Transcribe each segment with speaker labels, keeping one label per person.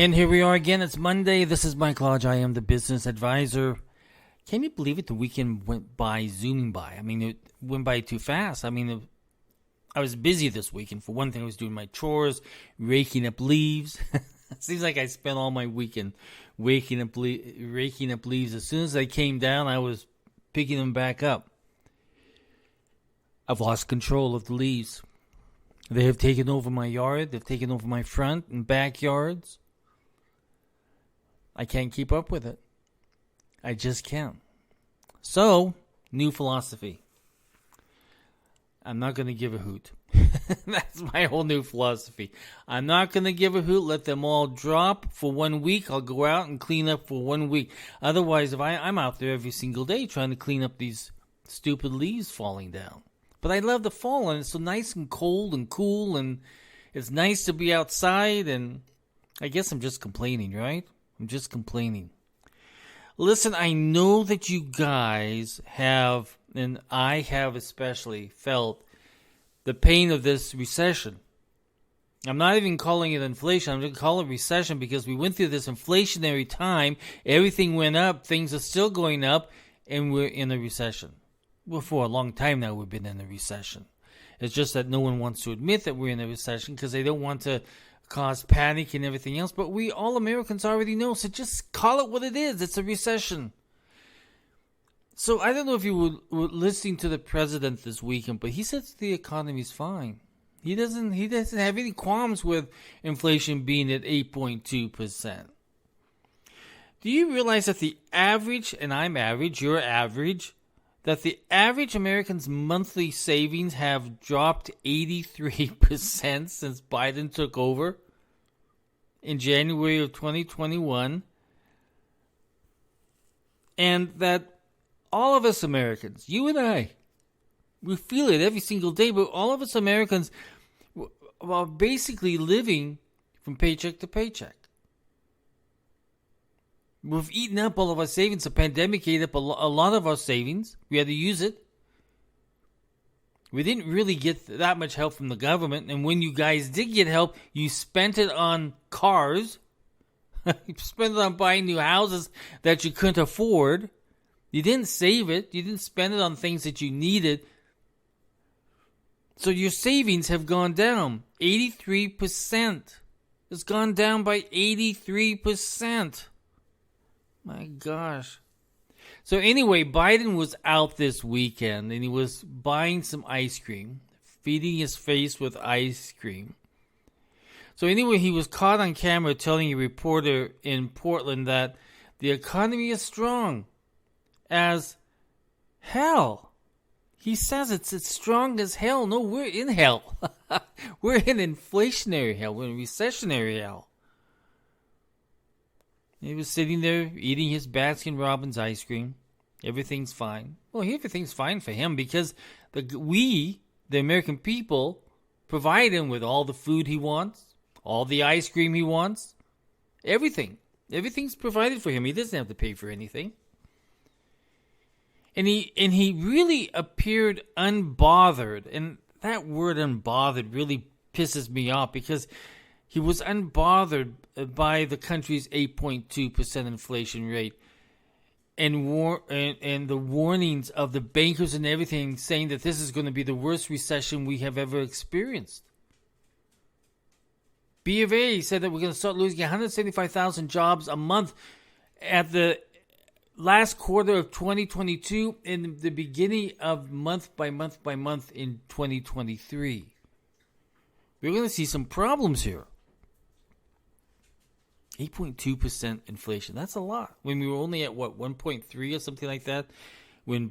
Speaker 1: And here we are again. It's Monday. This is Mike Lodge. I am the business advisor. Can you believe it? The weekend went by zooming by. I mean, it went by too fast. I mean, I was busy this weekend. For one thing, I was doing my chores, raking up leaves. It seems like I spent all my weekend raking up leaves. As soon as they came down, I was picking them back up. I've lost control of the leaves. They have taken over my yard. They've taken over my front and backyards. I can't keep up with it. I just can't. So, new philosophy. I'm not going to give a hoot. That's my whole new philosophy. I'm not going to give a hoot. Let them all drop for 1 week. I'll go out and clean up for 1 week. Otherwise, if I'm out there every single day trying to clean up these stupid leaves falling down. But I love the fall, and it's so nice and cold and cool, and it's nice to be outside, and I guess I'm just complaining, right? I'm just complaining. Listen, I know that you guys have, and I have especially, felt the pain of this recession. I'm not even calling it inflation. I'm just calling it recession because we went through this inflationary time. Everything went up. Things are still going up, and we're in a recession. Well, for a long time now, we've been in a recession. It's just that no one wants to admit that we're in a recession because they don't want to cause panic and everything else. But all Americans already know, so just call it what it is. It's a recession. So I don't know if you were listening to the president this weekend, but he says the economy's fine. He doesn't have any qualms with inflation being at 8.2%. Do you realize that the average, and I'm average, you're average, that the average American's monthly savings have dropped 83% since Biden took over in January of 2021, and that all of us Americans, you and I, we feel it every single day, but all of us Americans are basically living from paycheck to paycheck. We've eaten up all of our savings. The pandemic ate up a lot of our savings. We had to use it. We didn't really get that much help from the government. And when you guys did get help, you spent it on cars. You spent it on buying new houses that you couldn't afford. You didn't save it. You didn't spend it on things that you needed. So your savings have gone down 83%. It's gone down by 83%. My gosh. So anyway, Biden was out this weekend and he was buying some ice cream, feeding his face with ice cream. So anyway, he was caught on camera telling a reporter in Portland that the economy is strong as hell. He says it's strong as hell. No, we're in hell. We're in inflationary hell. We're in recessionary hell. He was sitting there eating his Baskin-Robbins ice cream. Everything's fine. Well, everything's fine for him because the American people, provide him with all the food he wants, all the ice cream he wants, everything. Everything's provided for him. He doesn't have to pay for anything. And he really appeared unbothered. And that word unbothered really pisses me off because he was unbothered by the country's 8.2% inflation rate and the warnings of the bankers and everything saying that this is going to be the worst recession we have ever experienced. B of A said that we're going to start losing 175,000 jobs a month at the last quarter of 2022 and the beginning of month by month in 2023. We're going to see some problems here. 8.2% inflation. That's a lot. When we were only at, 1.3 or something like that when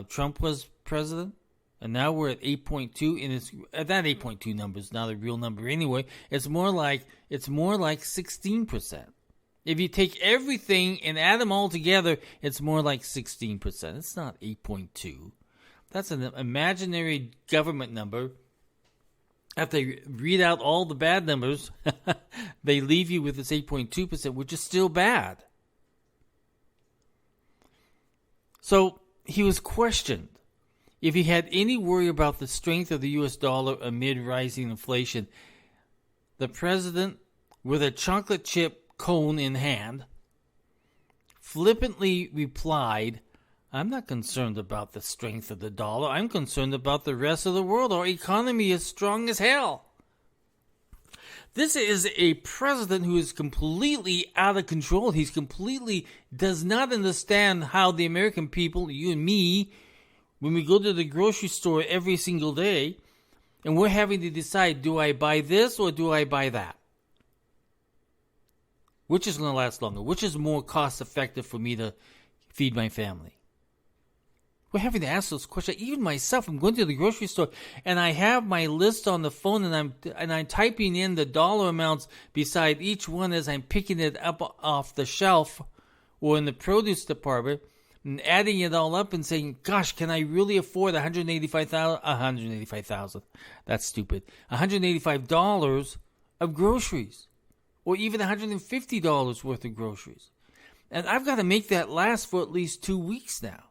Speaker 1: Trump was president? And now we're at 8.2, and it's that 8.2 number is not a real number anyway. It's more like 16%. If you take everything and add them all together, it's more like 16%. It's not 8.2. That's an imaginary government number. After they read out all the bad numbers, they leave you with this 8.2%, which is still bad. So he was questioned if he had any worry about the strength of the U.S. dollar amid rising inflation. The president with a chocolate chip cone in hand, flippantly replied, "I'm not concerned about the strength of the dollar. I'm concerned about the rest of the world. Our economy is strong as hell." This is a president who is completely out of control. He's completely does not understand how the American people, you and me, when we go to the grocery store every single day, and we're having to decide, do I buy this or do I buy that? Which is going to last longer? Which is more cost effective for me to feed my family? We're having to ask those questions. Even myself, I'm going to the grocery store and I have my list on the phone and I'm typing in the dollar amounts beside each one as I'm picking it up off the shelf or in the produce department and adding it all up and saying, "Gosh, can I really afford $185,000? That's stupid. $185 of groceries, or even $150 worth of groceries, and I've got to make that last for at least 2 weeks now.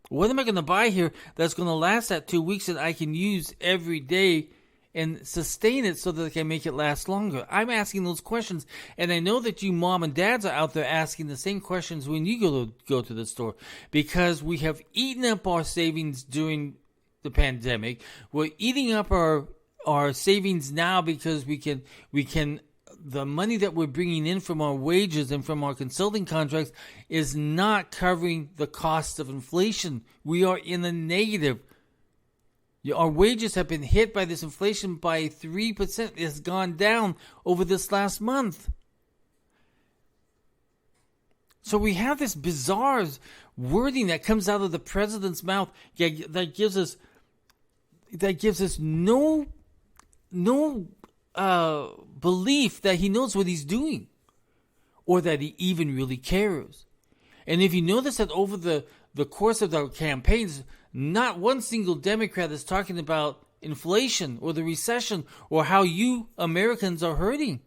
Speaker 1: What am I going to buy here that's going to last that 2 weeks that I can use every day and sustain it so that I can make it last longer?" I'm asking those questions, and I know that you mom and dads are out there asking the same questions when you go to the store, because we have eaten up our savings during the pandemic. We're eating up our savings now because we can the money that we're bringing in from our wages and from our consulting contracts is not covering the cost of inflation. We are in the negative. Our wages have been hit by this inflation by 3%. It has gone down over this last month. So we have this bizarre wording that comes out of the president's mouth that gives us no belief that he knows what he's doing or that he even really cares. And if you notice that over the course of our campaigns, not one single Democrat is talking about inflation or the recession or how you Americans are hurting.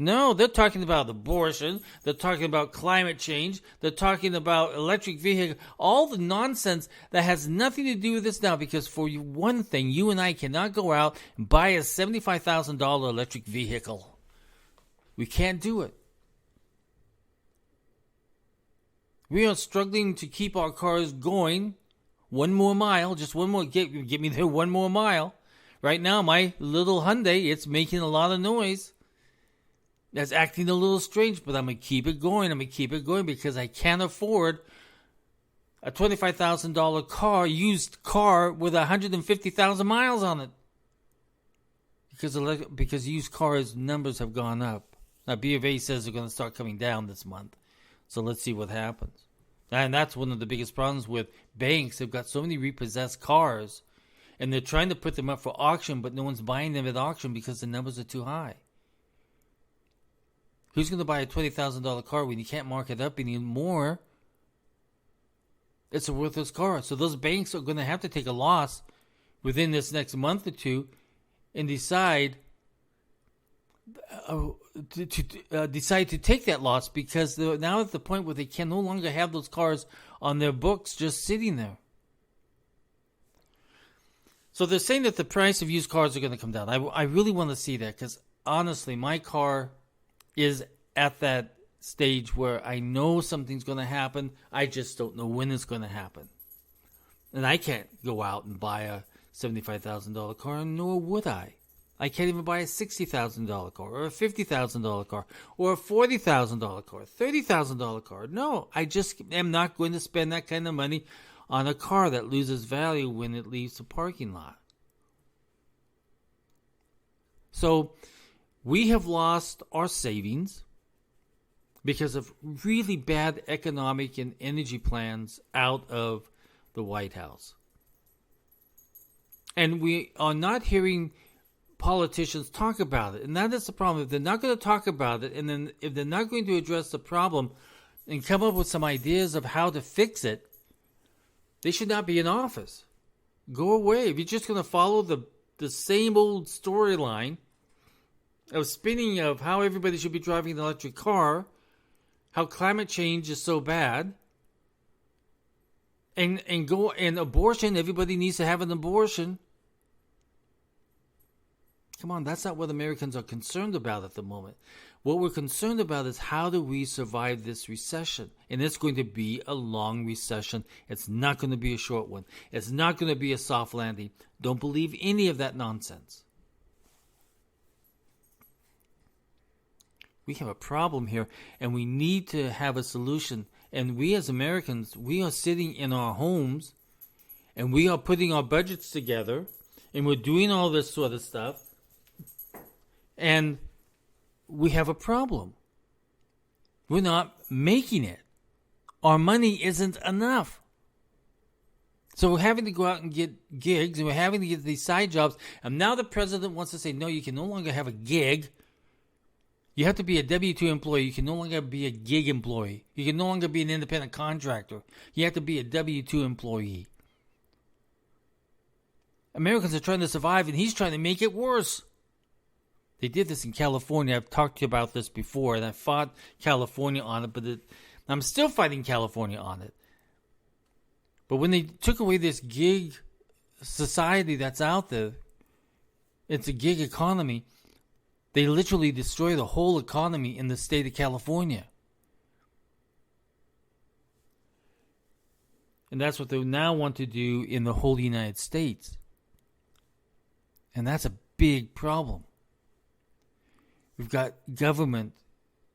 Speaker 1: No, they're talking about abortion. They're talking about climate change. They're talking about electric vehicles. All the nonsense that has nothing to do with this now, because for one thing, you and I cannot go out and buy a $75,000 electric vehicle. We can't do it. We are struggling to keep our cars going one more mile, just one more, get me there one more mile. Right now, my little Hyundai, it's making a lot of noise. That's acting a little strange, but I'm going to keep it going. I'm going to keep it going because I can't afford a $25,000 car, used car with 150,000 miles on it. Because used cars numbers have gone up. Now, B of A says they're going to start coming down this month. So let's see what happens. And that's one of the biggest problems with banks. They've got so many repossessed cars, and they're trying to put them up for auction, but no one's buying them at auction because the numbers are too high. Who's going to buy a $20,000 car when you can't mark it up anymore? It's a worthless car. So those banks are going to have to take a loss within this next month or two and decide to take that loss, because they're now at the point where they can no longer have those cars on their books just sitting there. So they're saying that the price of used cars are going to come down. I really want to see that, because honestly, my car is at that stage where I know something's going to happen. I just don't know when it's going to happen. And I can't go out and buy a $75,000 car, nor would I. I can't even buy a $60,000 car or a $50,000 car or a $40,000 car, $30,000 car. No, I just am not going to spend that kind of money on a car that loses value when it leaves the parking lot. So we have lost our savings because of really bad economic and energy plans out of the White House. And we are not hearing politicians talk about it. And that is the problem. If they're not going to talk about it, and then if they're not going to address the problem and come up with some ideas of how to fix it, they should not be in office. Go away. If you're just going to follow the same old storyline of spinning of how everybody should be driving an electric car, how climate change is so bad, and abortion, everybody needs to have an abortion. Come on, that's not what Americans are concerned about at the moment. What we're concerned about is how do we survive this recession? And it's going to be a long recession. It's not going to be a short one. It's not going to be a soft landing. Don't believe any of that nonsense. We have a problem here, and we need to have a solution. And we as Americans, we are sitting in our homes, and we are putting our budgets together, and we're doing all this sort of stuff, and we have a problem. We're not making it. Our money isn't enough. So we're having to go out and get gigs, and we're having to get these side jobs. And now the president wants to say, no, you can no longer have a gig. You have to be a W-2 employee. You can no longer be a gig employee. You can no longer be an independent contractor. You have to be a W-2 employee. Americans are trying to survive, and he's trying to make it worse. They did this in California. I've talked to you about this before, and I fought California on it, but I'm still fighting California on it. But when they took away this gig society that's out there, it's a gig economy, they literally destroy the whole economy in the state of California. And that's what they now want to do in the whole United States. And that's a big problem. We've got government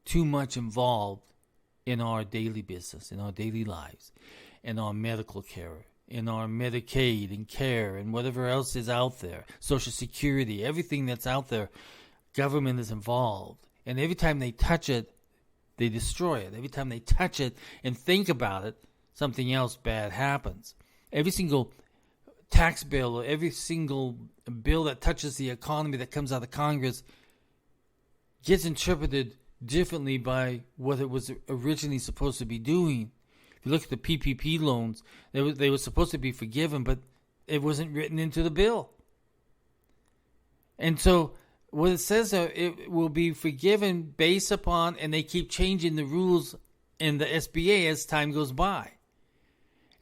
Speaker 1: too much involved in our daily business, in our daily lives, in our medical care, in our Medicaid and care and whatever else is out there, Social Security, everything that's out there, government is involved. And every time they touch it, they destroy it. Every time they touch it and think about it, something else bad happens. Every single tax bill or every single bill that touches the economy that comes out of Congress gets interpreted differently by what it was originally supposed to be doing. If you look at the PPP loans, they were supposed to be forgiven, but it wasn't written into the bill. And so what it says there, it will be forgiven based upon, and they keep changing the rules in the SBA as time goes by.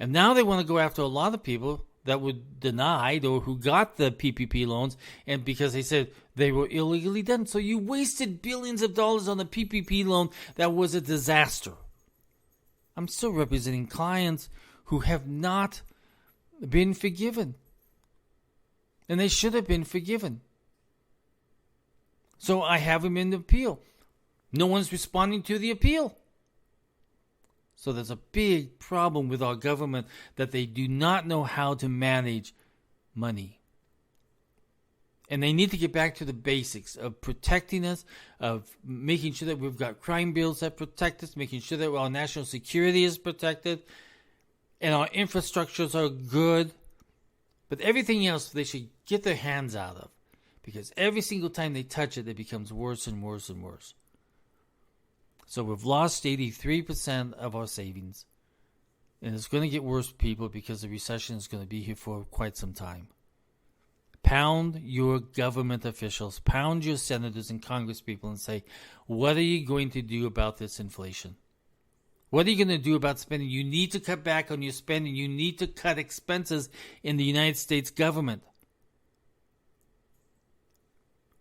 Speaker 1: And now they want to go after a lot of people that were denied or who got the PPP loans, and because they said they were illegally done. So you wasted billions of dollars on the PPP loan that was a disaster. I'm still representing clients who have not been forgiven. And they should have been forgiven. So I have them in the appeal. No one's responding to the appeal. So there's a big problem with our government that they do not know how to manage money. And they need to get back to the basics of protecting us, of making sure that we've got crime bills that protect us, making sure that our national security is protected, and our infrastructures are good. But everything else they should get their hands out of, because every single time they touch it, it becomes worse and worse and worse. So we've lost 83% of our savings. And it's going to get worse, people, because the recession is going to be here for quite some time. Pound your government officials, pound your senators and congresspeople and say, what are you going to do about this inflation? What are you going to do about spending? You need to cut back on your spending. You need to cut expenses in the United States government.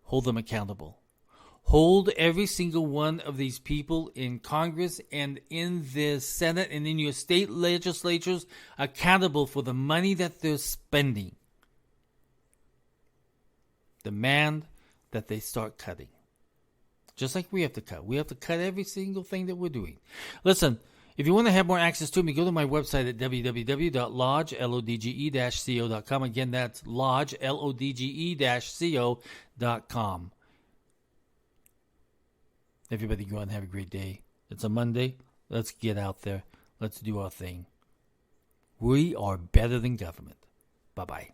Speaker 1: Hold them accountable. Hold every single one of these people in Congress and in the Senate and in your state legislatures accountable for the money that they're spending. Demand that they start cutting. Just like we have to cut. We have to cut every single thing that we're doing. Listen, if you want to have more access to me, go to my website at www.lodge-co.com. Again, that's lodge-co.com. Everybody go out and have a great day. It's a Monday. Let's get out there. Let's do our thing. We are better than government. Bye-bye.